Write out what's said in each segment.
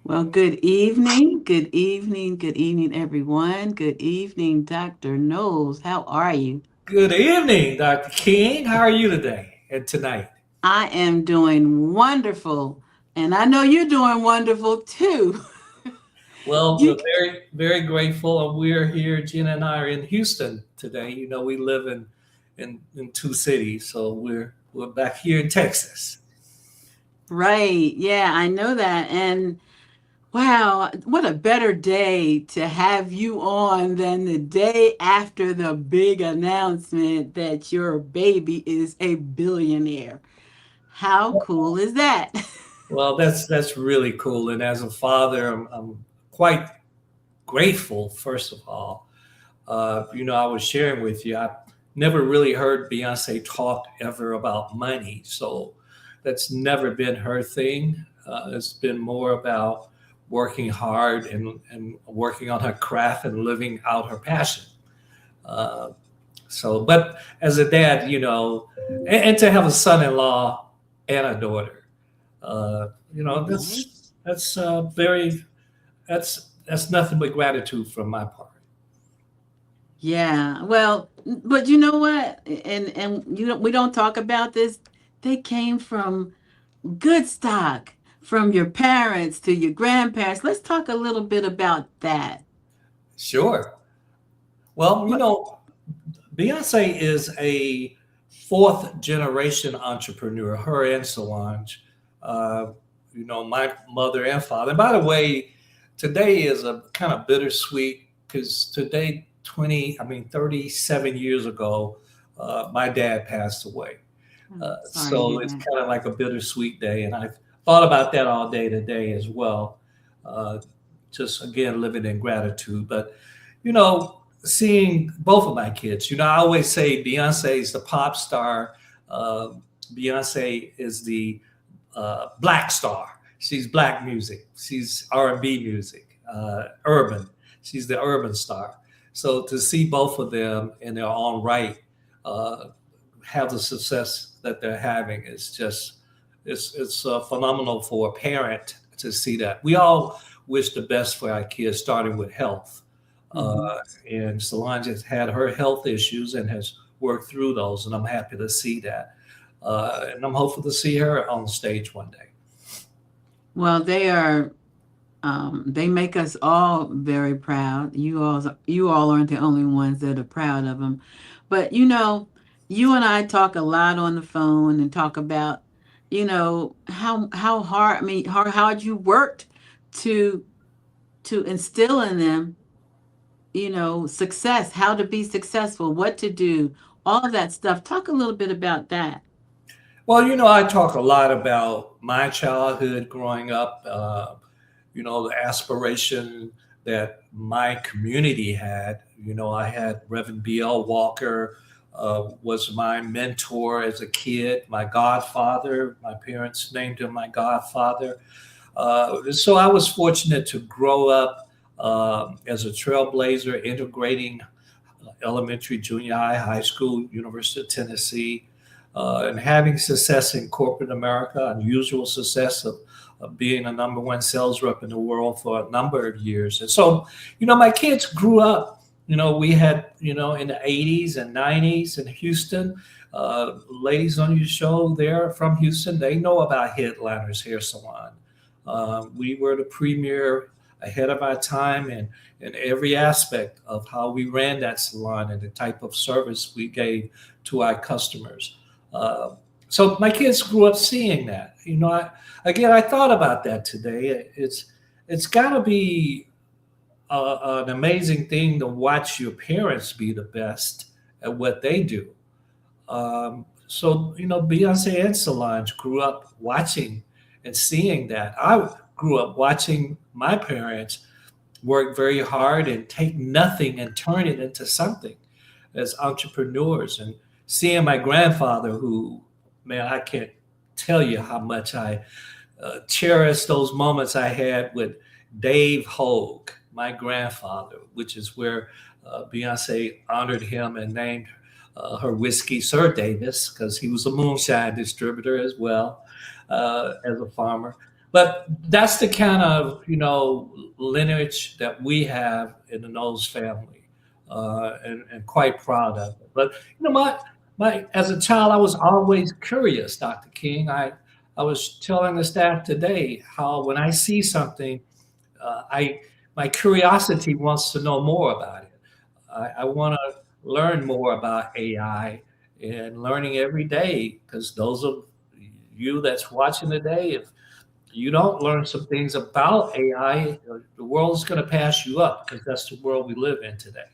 Well, good evening, good evening, good evening, everyone. Good evening, Dr. Knowles. How are you? Good evening, Dr. King. How are you today and tonight? I am doing wonderful, and I know you're doing wonderful too. Well, You we're very, very grateful. And we're here, Gina and I are in Houston today. We live in two cities, so we're back here in Texas. right? Yeah, I know that. And wow, what a better day to have you on than the day after the big announcement that your baby is a billionaire. How cool is that? Well, that's really cool. And as a father, I'm quite grateful, first of all. I was sharing with you, I never really heard Beyonce talk ever about money. So that's never been her thing. It's been more about working hard and working on her craft and living out her passion. Uh, but as a dad, and to have a son-in-law and a daughter, Nice. that's very that's nothing but gratitude from my part. Yeah. Well, but you know what? And we don't talk about this. They came from good stock, from your parents to your grandparents. Let's talk a little bit about that. Sure. Well, What? Beyonce is a fourth generation entrepreneur, her and Solange. Uh, my mother and father. And by the way, today is a kind of bittersweet because today, 37 years ago, my dad passed away. I'm sorry to So hear it's that. kind of like a bittersweet day. And I've thought about that all day today as well. Uh, just again, living in gratitude. But, seeing both of my kids, I always say Beyonce is the pop star. Uh, Beyonce is the black star. She's black music. She's R&B music, urban. She's the urban star. So to see both of them in their own right uh, have the success that they're having is just it's phenomenal for a parent to see that. We all wish the best for our kids, starting with health. Hmm. Uh, and Solange has had her health issues and has worked through those, and I'm happy to see that. And I'm hopeful to see her on the stage one day. Well, they are. They make us all very proud. You all aren't the only ones that are proud of them. But you and I talk a lot on the phone and talk about, how hard. I mean, how hard you worked to instill in them, success, how to be successful, what to do, all of that stuff. Talk a little bit about that. Well, I talk a lot about my childhood growing up, the aspiration that my community had. I had Reverend B.L. Walker was my mentor as a kid, my godfather. My parents named him my godfather. So I was fortunate to grow up as a trailblazer, integrating elementary, junior high, high school, University of Tennessee, and having success in corporate America, unusual success of being a number one sales rep in the world for a number of years. And so, my kids grew up, we had, in the 80s and 90s in Houston. Ladies on your show, they're from Houston. They know about Headliners Hair Salon. We were the premier, ahead of our time, and in every aspect of how we ran that salon and the type of service we gave to our customers. Uh, so my kids grew up seeing that. I thought about that today. It's got to be an amazing thing to watch your parents be the best at what they do. Beyonce and Solange grew up watching and seeing that. I grew up watching my parents work very hard and take nothing and turn it into something as entrepreneurs, and seeing my grandfather, who, man, I can't tell you how much I cherish those moments I had with Dave Hogue, my grandfather, which is where Beyonce honored him and named her whiskey Sir Davis, because he was a moonshine distributor as well as a farmer. But that's the kind of lineage that we have in the Knowles family, and quite proud of it. But my as a child, I was always curious, Dr. King. I was telling the staff today how when I see something, I my curiosity wants to know more about it. I want to learn more about AI and learning every day, because those of you that's watching today, if you don't learn some things about AI, the world's going to pass you up, because that's the world we live in today.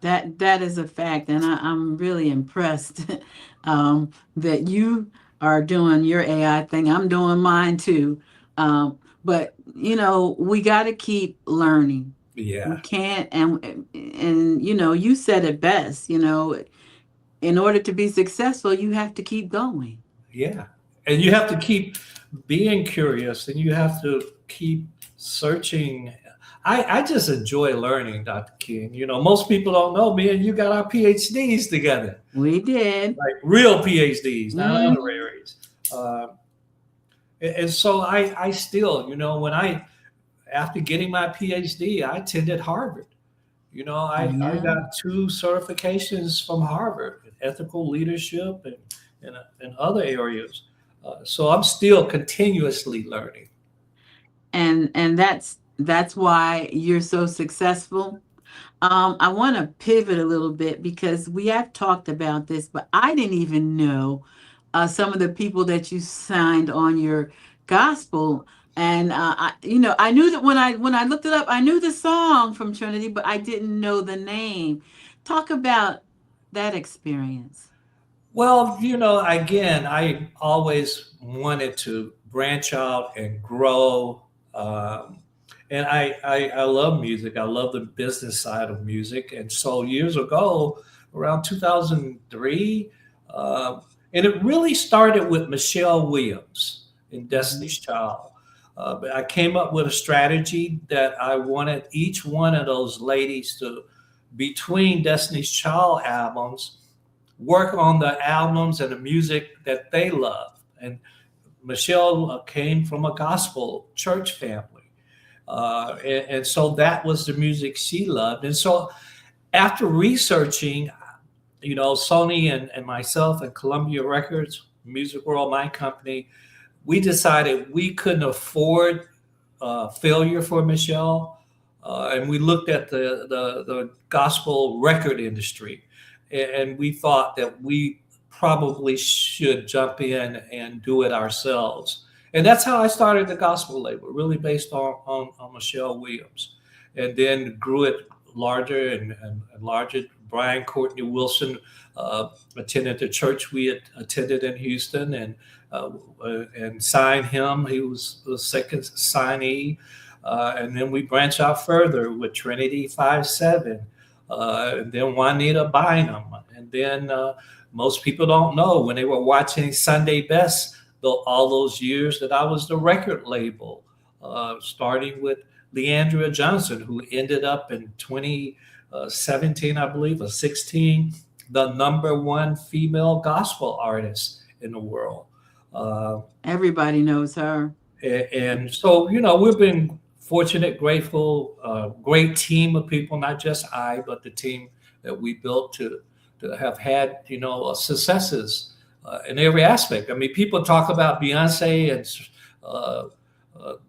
That is a fact, and I'm really impressed that you are doing your AI thing. I'm doing mine too. But we got to keep learning. We Yeah, can't, and you said it best. In order to be successful, you have to keep going. yeah. And you have to keep being curious, and you have to keep searching. I just enjoy learning, Dr. King. Most people don't know me and you got our PhDs together, We did. like real PhDs, not Hmm. honoraries. Uh, and so I still, when after getting my PhD, I attended Harvard. I Yeah. got two certifications from Harvard in ethical leadership and other areas. So I'm still continuously learning. And that's why you're so successful. I want to pivot a little bit because we have talked about this, but I didn't even know some of the people that you signed on your gospel. And I knew that when I looked it up, I knew the song from Trinity, but I didn't know the name. Talk about that experience. Well, again, I always wanted to branch out and grow. And I love music. I love the business side of music. And so years ago, around 2003, uh, and it really started with Michelle Williams in Mhm. Destiny's Child. But I came up with a strategy that I wanted each one of those ladies to, between Destiny's Child albums, work on the albums and the music that they love. And Michelle came from a gospel church family. And so that was the music she loved. And so after researching, Sony and myself and Columbia Records, Music World, my company, we decided we couldn't afford failure for Michelle. And we looked at the gospel record industry, and we thought that we probably should jump in and do it ourselves. And that's how I started the gospel label, really based on Michelle Williams, and then grew it larger and larger. Brian Courtney Wilson attended the church we had attended in Houston, uh, and signed him. He was the second signee. And then we branch out further with Trinity 5-7, and then Juanita Bynum. And then most people don't know, when they were watching Sunday Best, all those years, that I was the record label, starting with Leandria Johnson, who ended up in 2017, I believe, or 16, the number one female gospel artist in the world. Uh, Everybody knows her. and so, we've been fortunate, grateful, great team of people, not just I, but the team that we built to have had, successes in every aspect. I mean, people talk about Beyonce and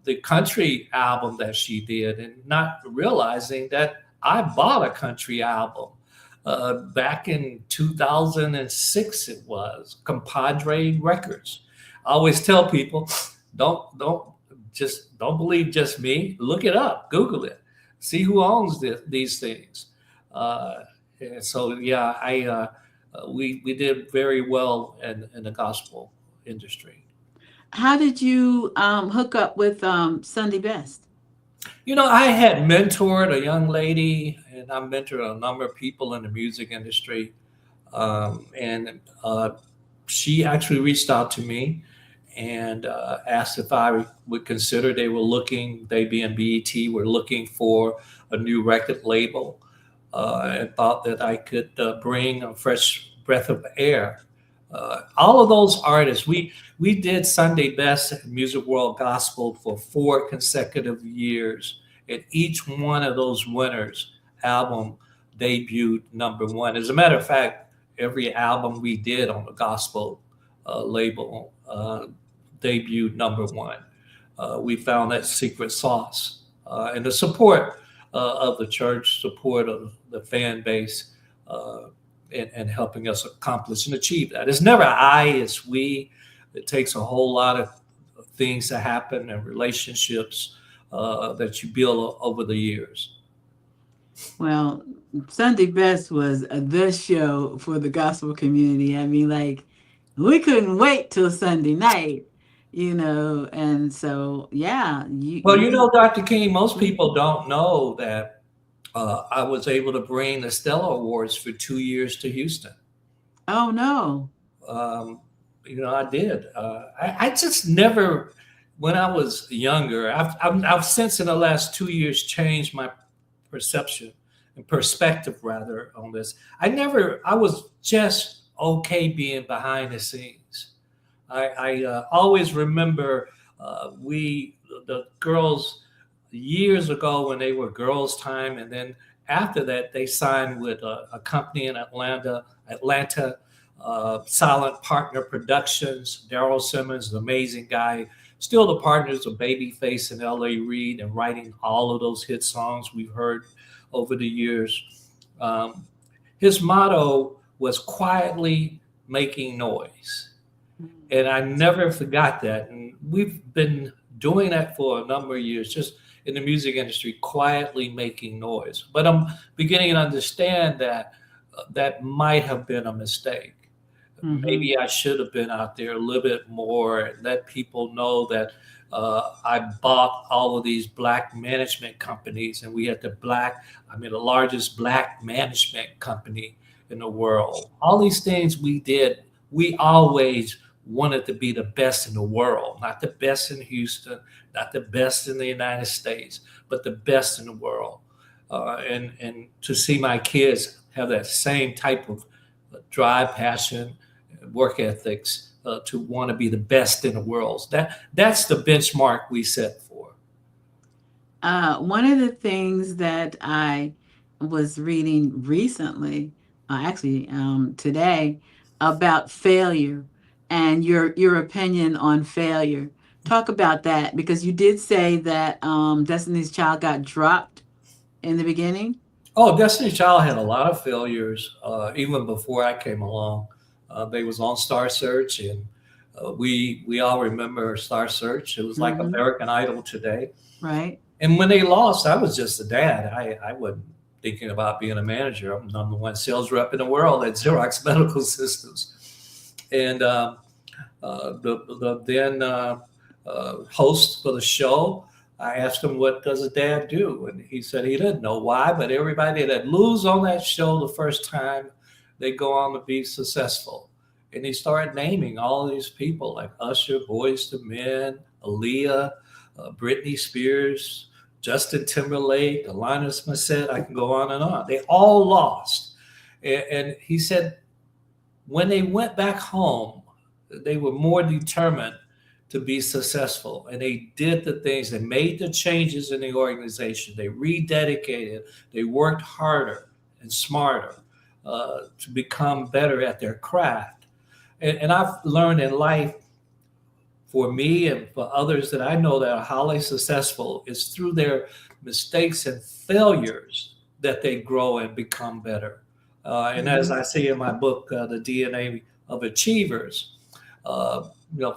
the country album that she did, and not realizing that I bought a country album back in 2006. It was Compadre Records. I always tell people, don't believe just me. Look it up, Google it, see who owns these things. Uh, and so yeah, we did very well in the gospel industry. How did you hook up with Sunday Best? I had mentored a young lady, and I mentored a number of people in the music industry, and she actually reached out to me and asked if I would consider. They being BET were looking for a new record label, and thought that I could bring a fresh breath of air All of those artists, we did Sunday Best at Music World Gospel for 4 consecutive years, and each one of those winners album debuted number one. As a matter of fact, every album we did on the gospel label debuted number one. We found that secret sauce, and the support of the church, support of the fan base. And helping us accomplish and achieve that. It's never I, it's we. It takes a whole lot of things to happen and relationships that you build over the years. Well, Sunday Best was the show for the gospel community. I mean, like, we couldn't wait till Sunday night, and so yeah, Well, you Dr. King, most people don't know that I was able to bring the Stella Awards for 2 years to Houston. oh no. Um, I did. I just never, when I was younger, I've since in the last 2 years changed my perception and perspective rather on this. I was just okay being behind the scenes. I always remember the girls years ago when they were Girls Time, and then after that they signed with a company in Atlanta, Silent Partner Productions. Daryl Simmons, an amazing guy, still the partners of Babyface and L.A. Reid, and writing all of those hit songs we've heard over the years. Um, his motto was quietly making noise. And I never forgot that. And we've been doing that for a number of years, just in the music industry, quietly making noise. But I'm beginning to understand that that might have been a mistake. Mm-hmm. Maybe I should have been out there a little bit more and let people know that I bought all of these black management companies, and we had the largest black management company in the world. All these things we did, we always wanted to be the best in the world, not the best in Houston, not the best in the United States, but the best in the world. And to see my kids have that same type of drive, passion, work ethics to want to be the best in the world. That's the benchmark we set for. One of the things that I was reading recently, actually today, about failure and your opinion on failure. Talk about that because you did say that Destiny's Child got dropped in the beginning. Oh, Destiny Child had a lot of failures even before I came along. They was on Star Search, and we all remember Star Search. It was like Mm-hmm. American Idol today. Right. And when they lost, I was just a dad. I wasn't thinking about being a manager. I'm number one sales rep in the world at Xerox Medical Systems. And the then host for the show, I asked him, what does a dad do? And he said he didn't know why, but everybody that lose on that show the first time, they go on to be successful. And he started naming all these people like Usher, Boyz II Men, Aaliyah, Britney Spears, Justin Timberlake, Alanis Morissette. I can go on and on. They all lost. And he said when they went back home, they were more determined to be successful. And they did the things, they made the changes in the organization. They rededicated, they worked harder and smarter to become better at their craft. And I've learned in life, for me and for others that I know that are highly successful, is through their mistakes and failures that they grow and become better. And as Mm-hmm. I say in my book, The DNA of Achievers,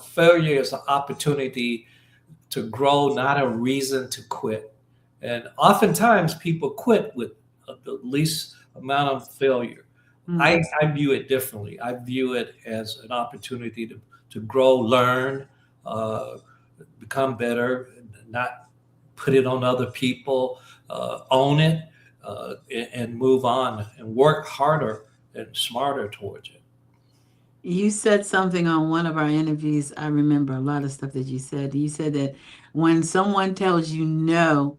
failure is an opportunity to grow, not a reason to quit. And oftentimes people quit with the least amount of failure. I, Mm-hmm. I view it differently. I view it as an opportunity to grow, learn, uh, become better, not put it on other people, own it, and move on and work harder and smarter towards it. You said something on one of our interviews. I remember a lot of stuff that you said. You said that when someone tells you no,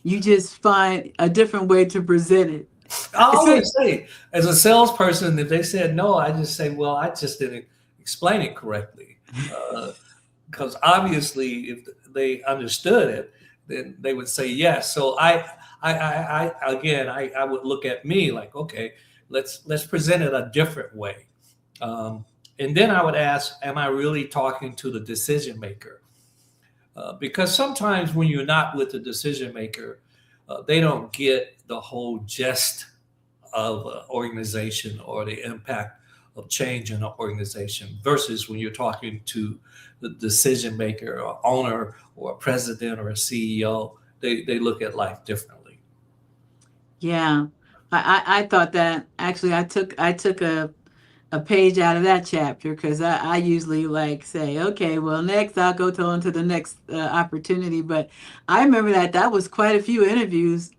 you just find a different way to present it. I So, always say, as a salesperson, if they said no, I just say, well, I just didn't. explain it correctly. Because obviously, if they understood it, then they would say yes. So I would look at me like, okay, let's present it a different way. And then I would ask, am I really talking to the decision maker? Because sometimes when you're not with the decision maker, they don't get the whole gist of an organization or the impact of change in an organization versus when you're talking to the decision maker or owner or a president or a CEO, they look at life differently. Yeah. I thought that actually I took a page out of that chapter because I usually like say, okay, well, next I'll go on to the next opportunity. But I remember that was quite a few interviews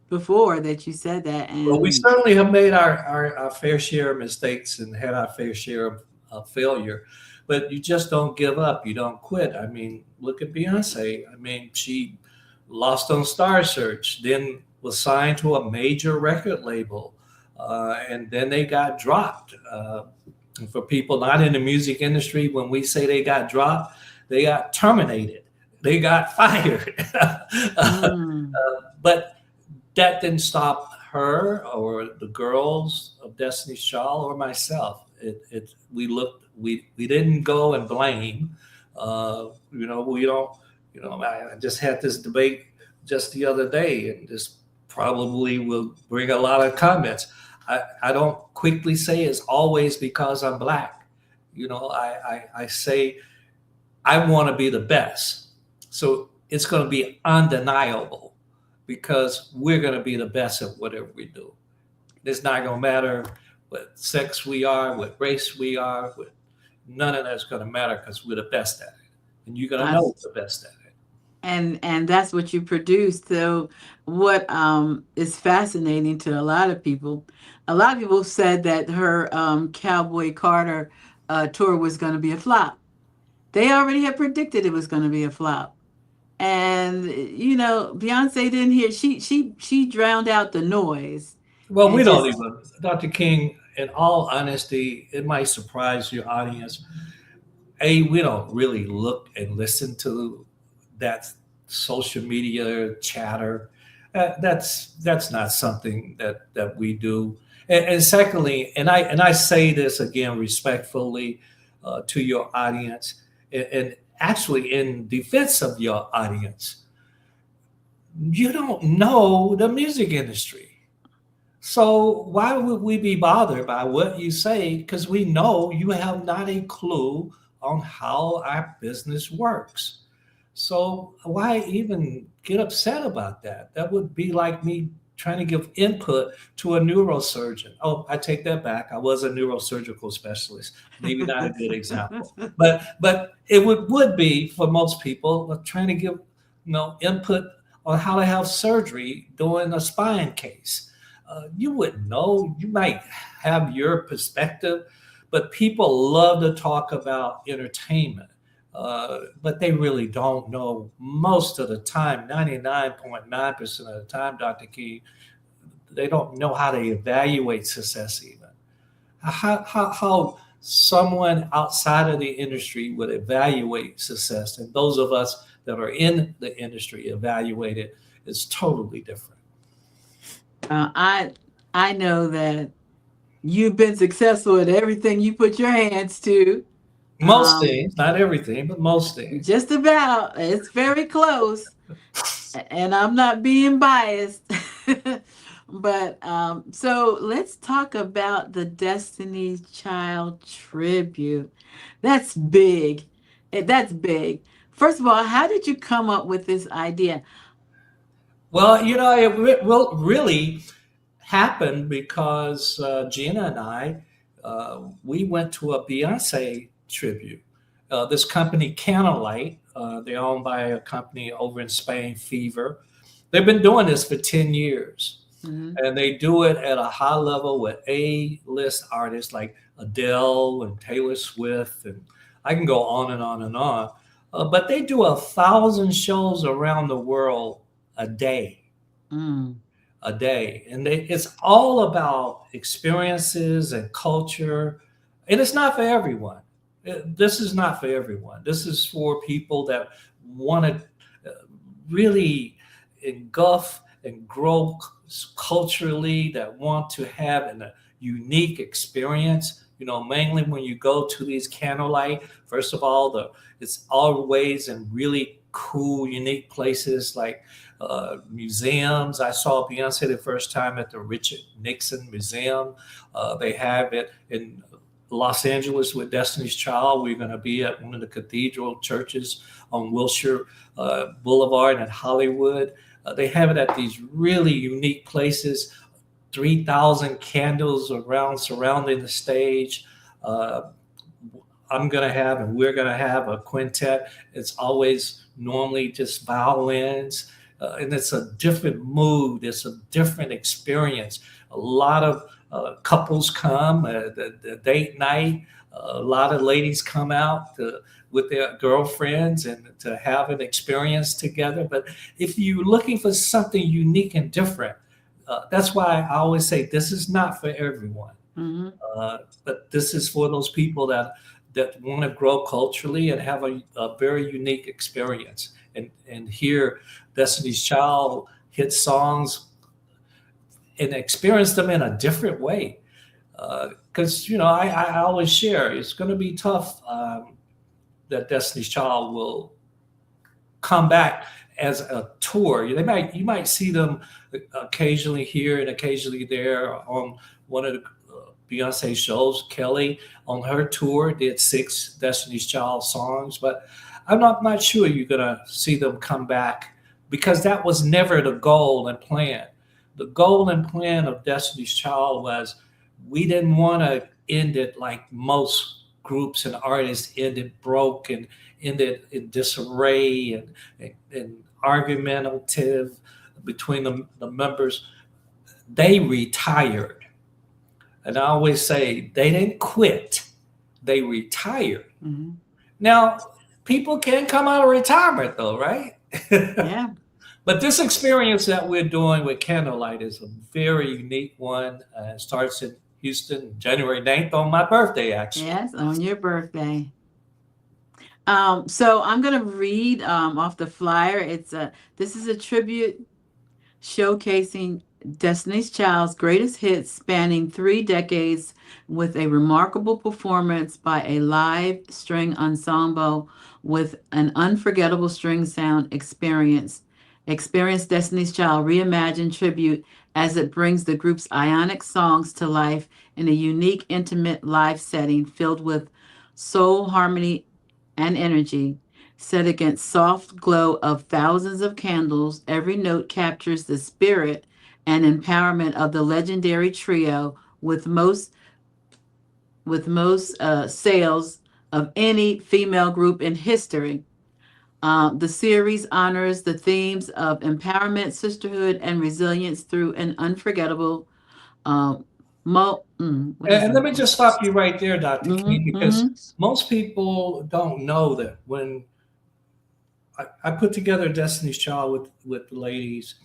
before that you said that. Well, we And certainly have made our fair share of mistakes and had our fair share of failure, but you just don't give up. You don't quit. I mean, look at Beyonce. I mean, she lost on Star Search, then was signed to a major record label, and then they got dropped. And for people not in the music industry, when we say they got dropped, they got terminated, they got fired. mm, But that didn't stop her or the girls of Destiny's Child or myself. We didn't go and blame. We don't. I just had this debate just the other day, and this probably will bring a lot of comments. I don't quickly say it's always because I'm black. I say I want to be the best. So it's going to be undeniable because we're going to be the best at whatever we do. It's not going to matter what sex we are, what race we are. None of that's going to matter because we're the best at it. And you're going to I, know we're the best at it. and that's what you produced. So what is fascinating to a lot of people said that her Cowboy Carter tour was going to be a flop. They already had predicted it was going to be a flop. And Beyonce didn't hear. She drowned out the noise Well, and we don't just even, Dr. King, in all honesty, it might surprise your audience. We don't really look and listen to that social media chatter. That's not something that we do. And secondly, and I say this again respectfully to your audience, and actually in defense of your audience, you don't know the music industry. So why would we be bothered by what you say? Because we know you have not a clue on how our business works. So why even get upset about that? That would be like me trying to give input to a neurosurgeon. Oh, I take that back. I was a neurosurgical specialist. Maybe not a good example, but it would be for most people trying to give input on how to have surgery during a spine case. You wouldn't know. You might have your perspective, but people love to talk about entertainment. But they really don't know most of the time, 99.9% of the time, Dr. Key, they don't know how to evaluate success even. How someone outside of the industry would evaluate success, and those of us that are in the industry evaluate it is totally different. uh, I I know that you've been successful at everything you put your hands to. Most Um, things, not everything, but most things. just about. It's very close, and I'm not being biased. But so let's talk about the Destiny's Child tribute. That's big. That's big. First of all, how did you come up with this idea? Well, will really happened because Gina and I, we went to a Beyonce tribute. This company, Candlelight, they're owned by a company over in Spain, Fever. They've been doing this for 10 years. Mhm. And they do it at a high level with A-list artists like Adele and Taylor Swift. And I can go on and on and on. But they do 1,000 shows around the world a day Mm. and it's all about experiences and culture, and it's not for everyone. This is not for everyone. This is for people that want to really engulf and grow culturally, that want to have a unique experience. Mainly when you go to these candlelight, first of all, it's always in really cool, unique places like museums. I saw Beyonce the first time at the Richard Nixon Museum. They have it in Los Angeles with Destiny's Child. We're going to be at one of the cathedral churches on Wilshire Boulevard in Hollywood. They have it at these really unique places, 3,000 candles around surrounding the stage. Uh, I'm going to have, and we're going to have a quintet. It's always normally just violins, and it's a different mood. It's a different experience. A lot of couples come, the date night. A lot of ladies come out with their girlfriends and to have an experience together. But if you're looking for something unique and different, that's why I always say this is not for everyone. Hmm. But this is for those people that want to grow culturally and have a very unique experience and hear Destiny's Child hit songs and experience them in a different way. Because I always share it's going to be tough that Destiny's Child will come back as a tour. You might see them occasionally here and occasionally there on one of the Beyonce shows. Kelly on her tour did 6 Destiny's Child songs, but I'm not sure you're gonna see them come back because that was never the goal and plan. The goal and plan of Destiny's Child was we didn't want to end it like most groups and artists ended broke and ended in disarray and argumentative between the members. They retired. And I always say they didn't quit, they retired. Hmm. Now, people can come out of retirement though, right? Yeah. But this experience that we're doing with Candlelight is a very unique one. It starts in Houston, January 9th on my birthday, actually. Yes, on your birthday. So I'm gonna read off the flyer. This is a tribute showcasing Destiny's Child's greatest hits spanning 3 decades with a remarkable performance by a live string ensemble with an unforgettable string sound experience. Experience Destiny's Child Reimagined tribute as it brings the group's ionic songs to life in a unique, intimate live setting filled with soul, harmony, and energy. Set against soft glow of thousands of candles, every note captures the spirit and empowerment of the legendary trio with most sales of any female group in history. The series honors the themes of empowerment, sisterhood, and resilience through an unforgettable what is And let it? me just stop you right there, Dr. King, Mm-hmm, because mm-hmm, most people don't know that when I put together Destiny's Child with the ladies,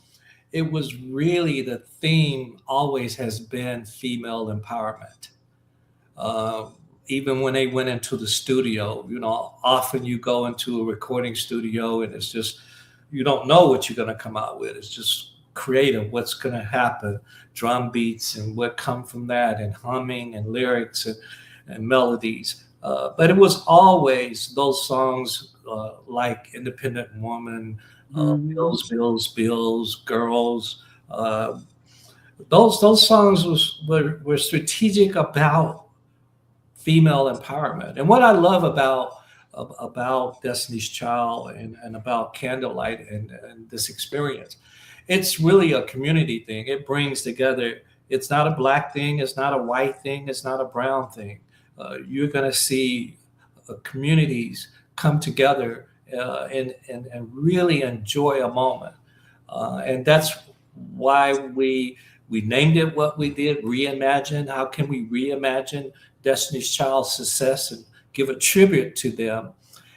it was really the theme always has been female empowerment. Uh, Even when they went into the studio, often you go into a recording studio and it's just, you don't know what you're going to come out with. It's just creative, what's going to happen, drum beats and what come from that, and humming and lyrics and melodies. But it was always those songs like Independent Woman, mm-hmm, Bills, Bills, Bills, Girls. Uh, those songs were strategic about female empowerment. And what I love about Destiny's Child and about Candlelight and this experience, it's really a community thing. It brings together. It's not a black thing. It's not a white thing. It's not a brown thing. You're going to see communities come together and really enjoy a moment. And that's why we named it what we did, reimagine. How can we reimagine Destiny's Child's success and give a tribute to them?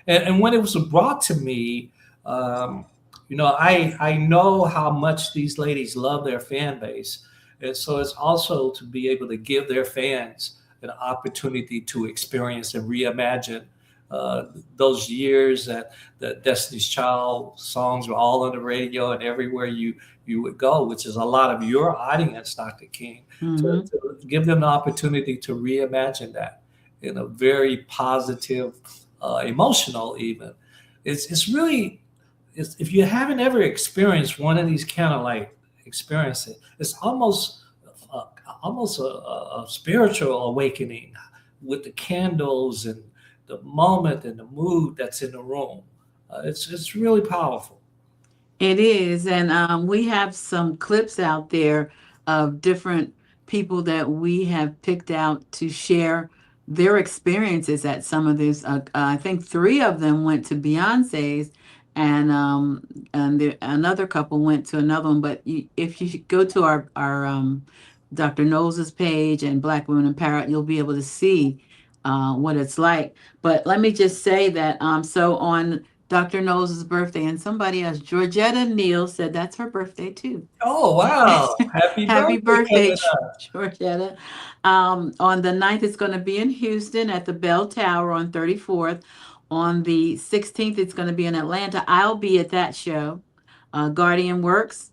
And when it was brought to me, I know how much these ladies love their fan base, and so it's also to be able to give their fans an opportunity to experience and reimagine uh, those years that the Destiny's Child songs were all on the radio and everywhere you would go, which is a lot of your audience, Dr. King, Hmm. to give them the opportunity to reimagine that in a very positive, emotional even. It's really, if you haven't ever experienced one of these kind of like experiences, it's uh, almost a spiritual awakening with the candles and the moment and the mood that's in the room. It's really powerful. It is, and we have some clips out there of different people that we have picked out to share their experiences at some of this. I think three of them went to Beyonce's, and another couple went to another one. But if you go to our Dr. Knowles's page and Black Women in Power, you'll be able to see what it's like. But let me just say that so on Dr. Knowles' birthday, and somebody else, Georgetta Neal, said that's her birthday too. Oh, wow. Happy Happy birthday birthday, coming up. Georgetta. On the 9th, it's going to be in Houston at the Bell Tower on 34th. On the 16th, it's going to be in Atlanta. I'll be at that show. Guardian Works.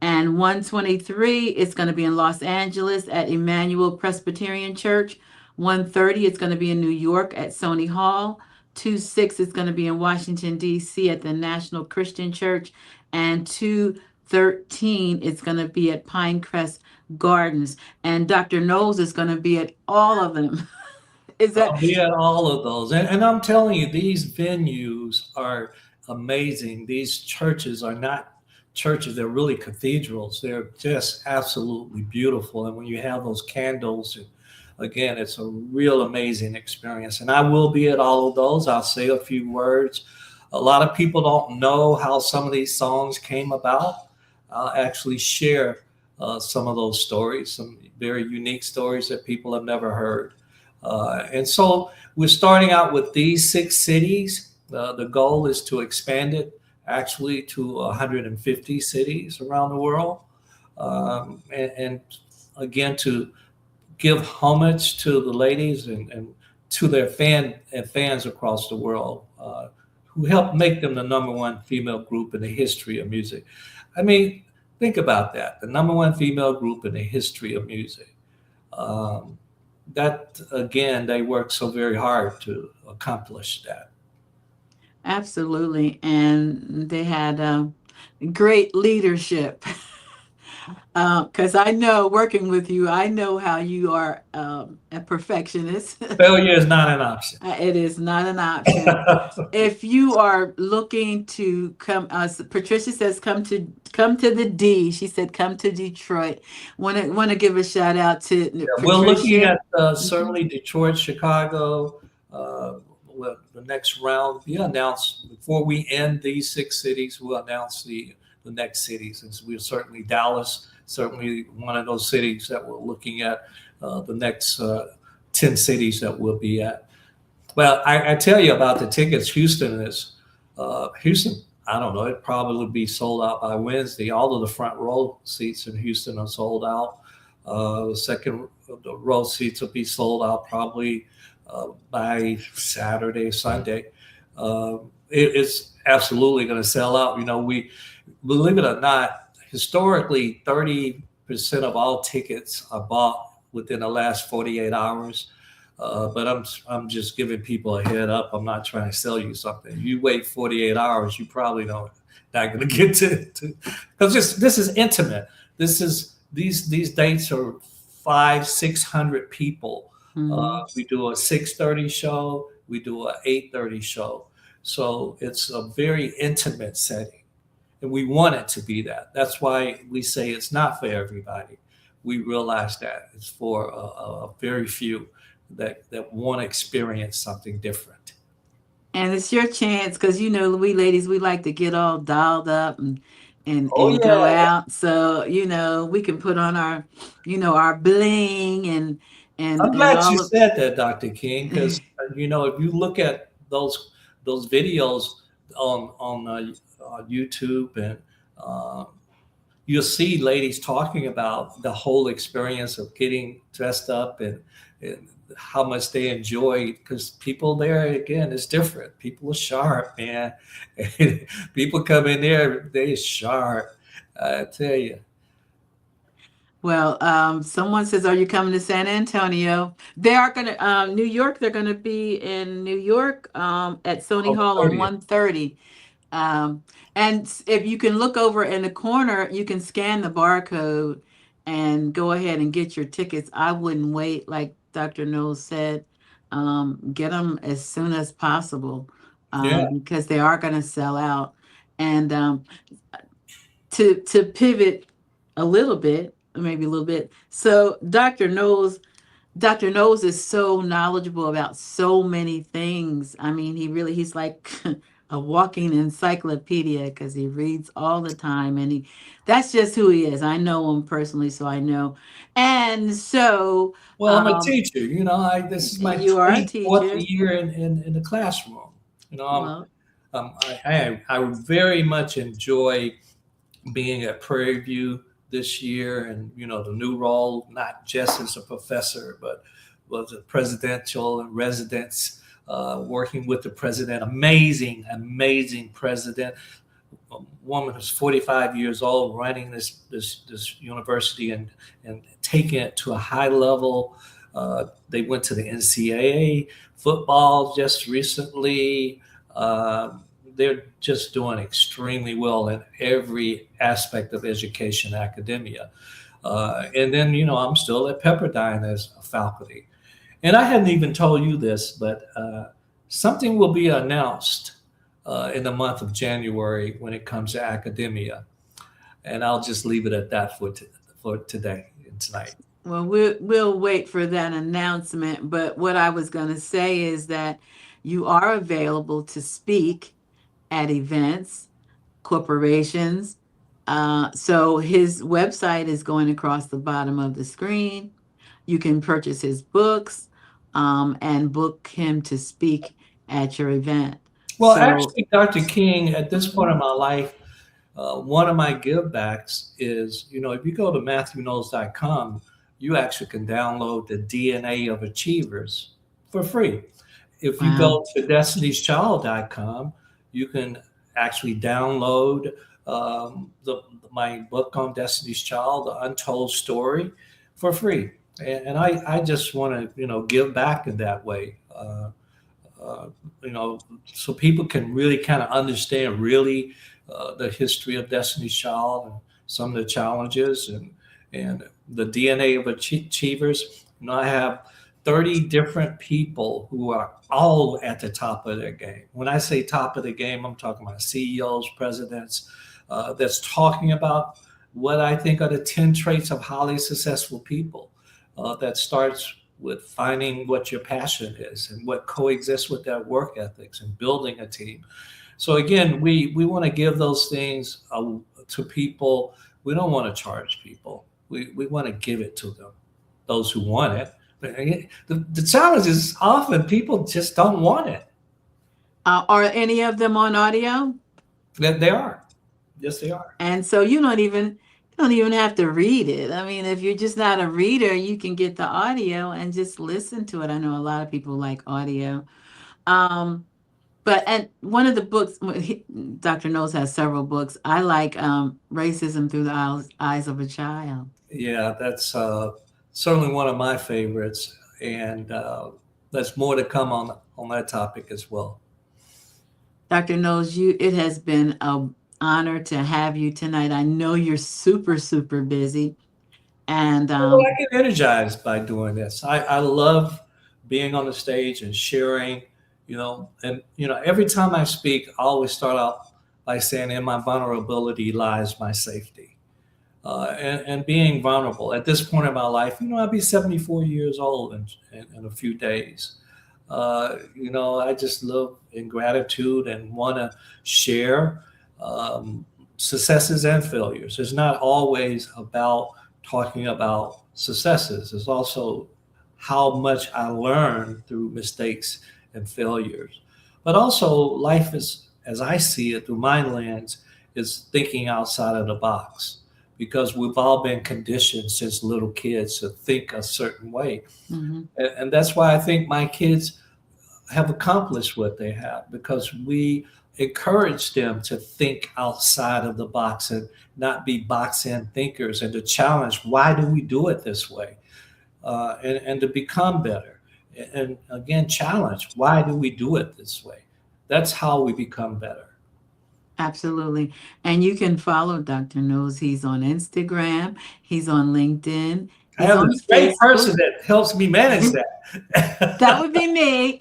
And 123, it's going to be in Los Angeles at Emmanuel Presbyterian Church. 130, it's going to be in New York at Sony Hall. 26 is going to be in Washington, D.C. at the National Christian Church. And 213 is going to be at Pinecrest Gardens. And Dr. Knowles is going to be at all of them. Is that I'll be at all of those. And I'm telling you, these venues are amazing. These churches are not churches, they're really cathedrals. They're just absolutely beautiful. And when you have those candles, and again, it's a real amazing experience. And I will be at all of those. I'll say a few words. A lot of people don't know how some of these songs came about. I'll actually share some of those stories, some very unique stories that people have never heard. And so we're starting out with these six cities. The goal is to expand it actually to 150 cities around the world. And again, to give homage to the ladies and to their fans across the world who helped make them the number one female group in the history of music. I mean, think about that, the number one female group in the history of music. Um, that again, they worked so very hard to accomplish that. absolutely? And they had great leadership. Because I know working with you, I know how you are a perfectionist. Failure is not an option. It is not an option. If you are looking to come, Patricia says, come to the D. She said, come to Detroit. Want to give a shout out to We're looking Patricia. at Mhm. certainly Detroit, Chicago. Well, the next round be announced before we end these six cities. We'll announce the next cities, and so we're certainly Dallas, certainly one of those cities that we're looking at. The next 10 cities that we'll be at. Well, I tell you about the tickets. Houston. I don't know. It probably would be sold out by Wednesday. All of the front row seats in Houston are sold out. The second the row seats will be sold out probably by Saturday, Sunday. It's absolutely going to sell out. You know, we believe it or not, historically, 30% of all tickets are bought within the last 48 hours. But I'm just giving people a head up. I'm not trying to sell you something. You wait 48 hours, you probably don't not going to get to because this is intimate. This is these dates are 500-600 people. Mhm. We do a 6:30 show. We do a 8:30 show. So it's a very intimate setting, and we want it to be that. That's why we say it's not for everybody. We realize that it's for a very few that want to experience something different. And it's your chance because we ladies, we like to get all dolled up and Oh and go yeah, out. So we can put on our bling and I'm and glad you all of. said that, Dr. King, because if you look at those videos on YouTube and uh, you'll see ladies talking about the whole experience of getting dressed up and how much they enjoy, because people there again is different. People are sharp, man. People come in there, they sharp. I tell you. Well, someone says, "Are you coming to San Antonio?" They are going to New York. They're going to be in New York at Sony On the Hall on 30th. 1:30. Um, and if you can look over in the corner, you can scan the barcode and go ahead and get your tickets. I wouldn't wait, like Dr. Knowles said. Get them as soon as possible Yeah. because they are going to sell out. And to pivot a little bit, maybe a little bit. So Dr. Knowles is so knowledgeable about so many things. I mean, he's like a walking encyclopedia because he reads all the time and that's just who he is. I know him personally, so I know. And so Well, I'm a teacher. This is my you are a 24th teacher. year in the classroom. You know, I'm, Well, I very much enjoy being at Prairie View this year, and the new role, not just as a professor, but was a presidential and residence, working with the president. Amazing president. A woman who's 45 years old, running this university and taking it to a high level. They went to the NCAA football just recently. They're just doing extremely well in every aspect of education, academia. And then, I'm still at Pepperdine as a faculty. And I hadn't even told you this, but something will be announced in the month of January when it comes to academia. And I'll just leave it at that for today and tonight. well, we'll wait for that announcement. But what I was going to say is that you are available to speak at events, corporations. So his website is going across the bottom of the screen. You can purchase his books and book him to speak at your event. Well, So, actually, Dr. King, at this point in mhm. my life, one of my give backs is, if you go to MatthewKnowles.com, you actually can download the DNA of Achievers for free. If you Wow. go to Destiny'sChild.com, you can actually download my book on Destiny's Child, The Untold Story, for free. And I just want to, give back in that way. Uh, so people can really kind of understand really the history of Destiny's Child and some of the challenges and the DNA of achievers. I have 30 different people who are all at the top of their game. When I say top of the game, I'm talking about CEOs, presidents, that's talking about what I think are the 10 traits of highly successful people. That starts with finding what your passion is and what coexists with that work ethics and building a team. So again, we want to give those things to people. We don't want to charge people. We want to give it to them, those who want it. The challenge is often people just don't want it. Are any of them on audio? They are. Yes, they are. And so you don't even have to read it. I mean, if you're just not a reader, you can get the audio and just listen to it. I know a lot of people like audio. Um, but and one of the books, Dr. Knowles has several books. I like Racism Through the Eyes of a Child. Yeah, that's certainly one of my favorites, and there's more to come on that topic as well. Dr. Knowles, it has been an honor to have you tonight. I know you're super, super busy. And Well, I get energized by doing this. I love being on the stage and sharing, and every time I speak, I always start out by saying, "In my vulnerability lies my safety," and being vulnerable. At this point in my life, I'll be 74 years old in a few days. I just live in gratitude and want to share successes and failures. It's not always about talking about successes. It's also how much I learned through mistakes and failures. But also, life is, as I see it through my lens, is thinking outside of the box. because we've all been conditioned since little kids to think a certain way. Hmm. And that's why I think my kids have accomplished what they have, because we encourage them to think outside of the box and not be box in thinkers, and to challenge why do we do it this way, and to become better. And again, challenge why do we do it this way. That's how we become better. Absolutely. And you can follow Dr. Knowles. He's on Instagram, he's on LinkedIn, I he's have on this great person Facebook. that helps me manage That that. would be me.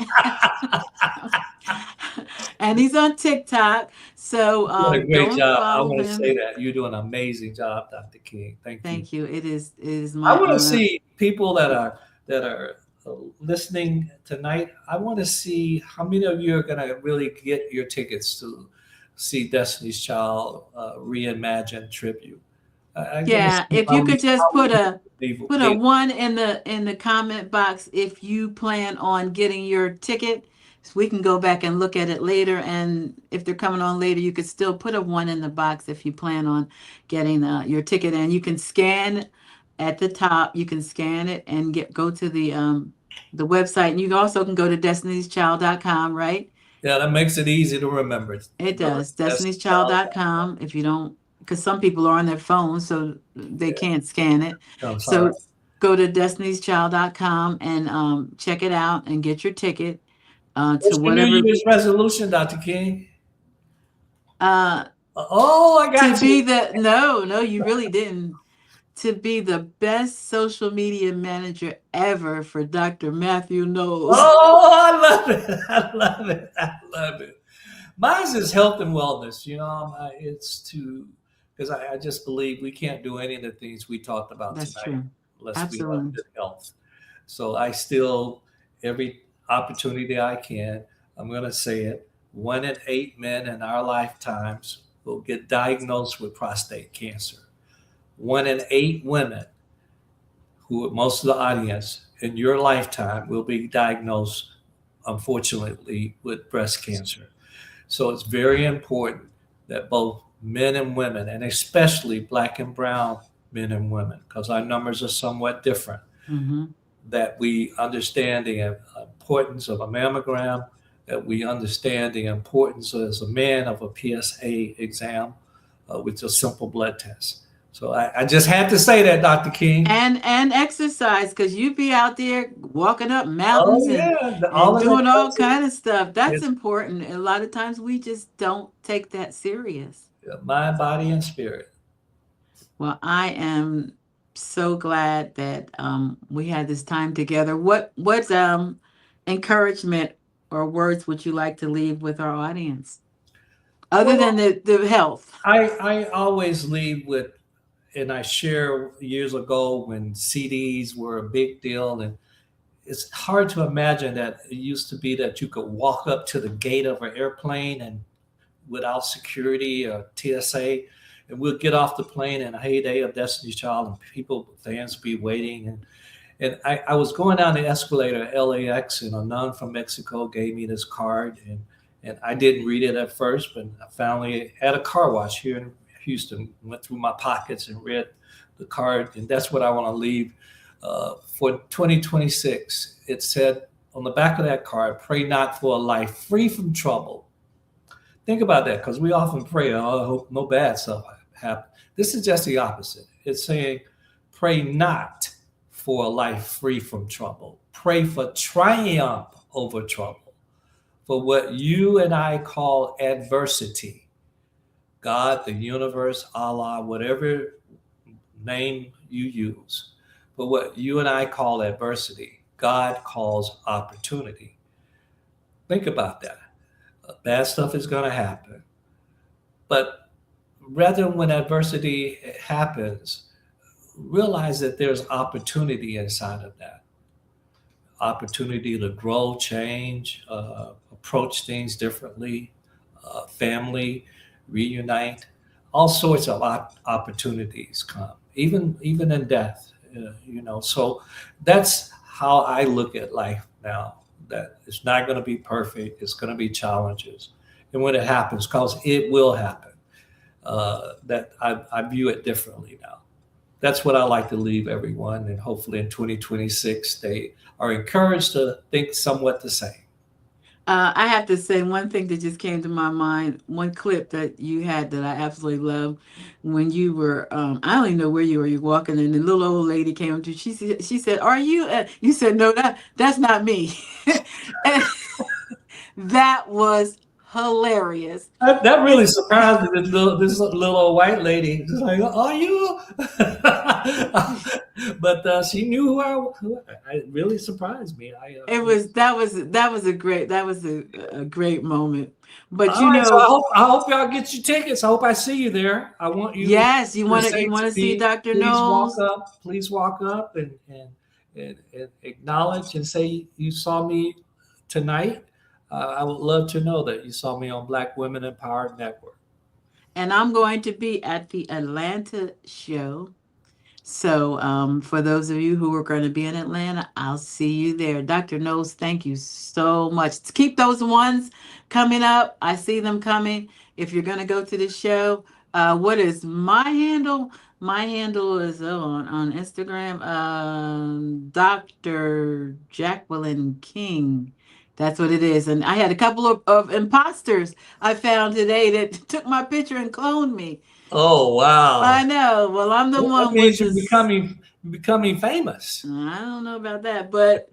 And he's on TikTok. So You're doing a great go and job. I follow want to say him. that you're doing an amazing job, Dr. King. Thank you. Thank you. It is I my want to honor. see people that are listening tonight. I want to see how many of you are going to really get your tickets to see Destiny's Child Reimagined tribute. I want to Yeah, see if you could just how put many a people put a they. one in the comment box if you plan on getting your ticket. So we can go back and look at it later. And if they're coming on later, you could still put a one in the box if you plan on getting your ticket. And you can scan at the top. You can scan it and go to the website. And you also can go to destiny'schild.com, right? Yeah, that makes it easy to remember. It Remember, does. Destiny's Child. Destiny'schild.com. If you don't, because some people are on their phone, so they Yeah, can't scan it. I'm sorry. So go to destiny'schild.com and check it out and get your ticket to What's your New whatever. Year's resolution, Dr. King? Uh, Oh, I to got be you. the no, no, you really didn't. To be the best social media manager ever for Dr. Matthew Knowles. Oh, I love it. I love it. I love it. Mine's is health and wellness. It's to because I just believe we can't do any of the things we talked about That's tonight true. unless we have Absolutely. good health. So I still, every opportunity I can, I'm going to say it. 1 in 8 men in our lifetimes will get diagnosed with prostate cancer. 1 in 8 women, who most of the audience in your lifetime will be diagnosed, unfortunately, with breast cancer. So it's very important that both men and women, and especially black and brown men and women, because our numbers are somewhat different, Hmm. that we understand the importance of a mammogram, that we understand the importance as a man of a PSA exam, with a simple blood test. So I just had to say that, Dr. King. And exercise, because you be out there walking up Oh mountains yeah, all and of that doing all goes in. kind of stuff. That's It's important. A lot of times we just don't take that serious. mind, body, and spirit. Well, I am so glad that we had this time together. What encouragement or words would you like to leave with our audience, other than Well, the health? I always lead with, and I share years ago when CDs were a big deal, and it's hard to imagine that it used to be that you could walk up to the gate of an airplane and without security or TSA, and we'll get off the plane in a heyday of Destiny's Child, and people, fans, be waiting, and I was going down the escalator at LAX, and a nun from Mexico gave me this card, and I didn't read it at first, but I finally at a car wash here in Houston went through my pockets and read the card, and that's what I want to leave for 2026. It said on the back of that card, "Pray not for a life free from trouble." Think about that, because we often pray, "Oh, I hope no bad stuff happen." This is just the opposite. It's saying, "Pray not for a life free from trouble. Pray for triumph over trouble, for what you and I call adversity." God, the universe, Allah, whatever name you use, but what you and I call adversity, God calls opportunity. Think about that. Bad stuff is going to happen. But rather, when adversity happens, realize that there's opportunity inside of that, opportunity to grow, change, approach things differently, family, reunite. All sorts of opportunities come, even in death. So that's how I look at life now. That it's not going to be perfect. It's going to be challenges, and when it happens, because it will happen, that I view it differently now. That's what I like to leave everyone, and hopefully in 2026 they are encouraged to think somewhat the same. I have to say one thing that just came to my mind. One clip that you had that I absolutely love when you were, I don't even know where you were. You walking, and the little old lady came up to you. She said, "Are you?" You said, "No, that's not me." And that was hilarious. That really It's surprised me. This little old white lady, just like, "Are you?" But she knew who I it really surprised me. it was that was a great moment. But All right, so I you know, hope I hope y'all get your tickets. I hope I see you there. I want you yes, you to want to say you to want to see me, Dr. Knowles. please walk up and acknowledge and say you saw me tonight. I would love to know that you saw me on Black Women Empowered Network. And I'm going to be at the Atlanta show. So, for those of you who are going to be in Atlanta, I'll see you there. Dr. Knowles, thank you so much. Keep those ones coming up. I see them coming. If you're going to go to the show, what is my handle? My handle is on Instagram, Dr. Jacqueline King. That's what it is. And I had a couple of imposters I found today that took my picture and cloned me. Oh I wow! know. Well, I'm the Well, that one with means you're this. becoming famous. I don't know about that, but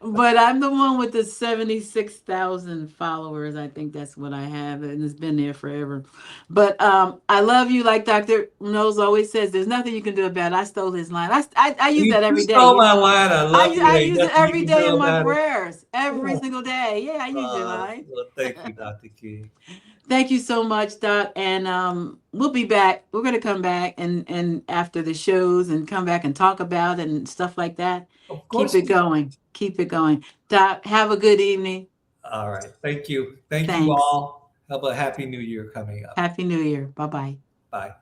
but I'm the one with the 76,000 followers. I think that's what I have, and it's been there forever. But I love you, like Dr. Knows always says. There's nothing you can do about it. I stole his line. I use that You every stole day. my line. I love you. I Ain't use it nothing you every can day do in my about it. prayers, every Yeah. single day. Yeah, I use your line. Well, thank you, Dr. King. Thank you so much, Doc. And we'll be back. We're gonna come back and after the shows and come back and talk about it and stuff like that. Of Keep course it we will. going. Keep it going. Doc, have a good evening. All right. Thank you. Thank you Thanks. all. Have a happy new year coming up. Happy New Year. Bye bye. Bye.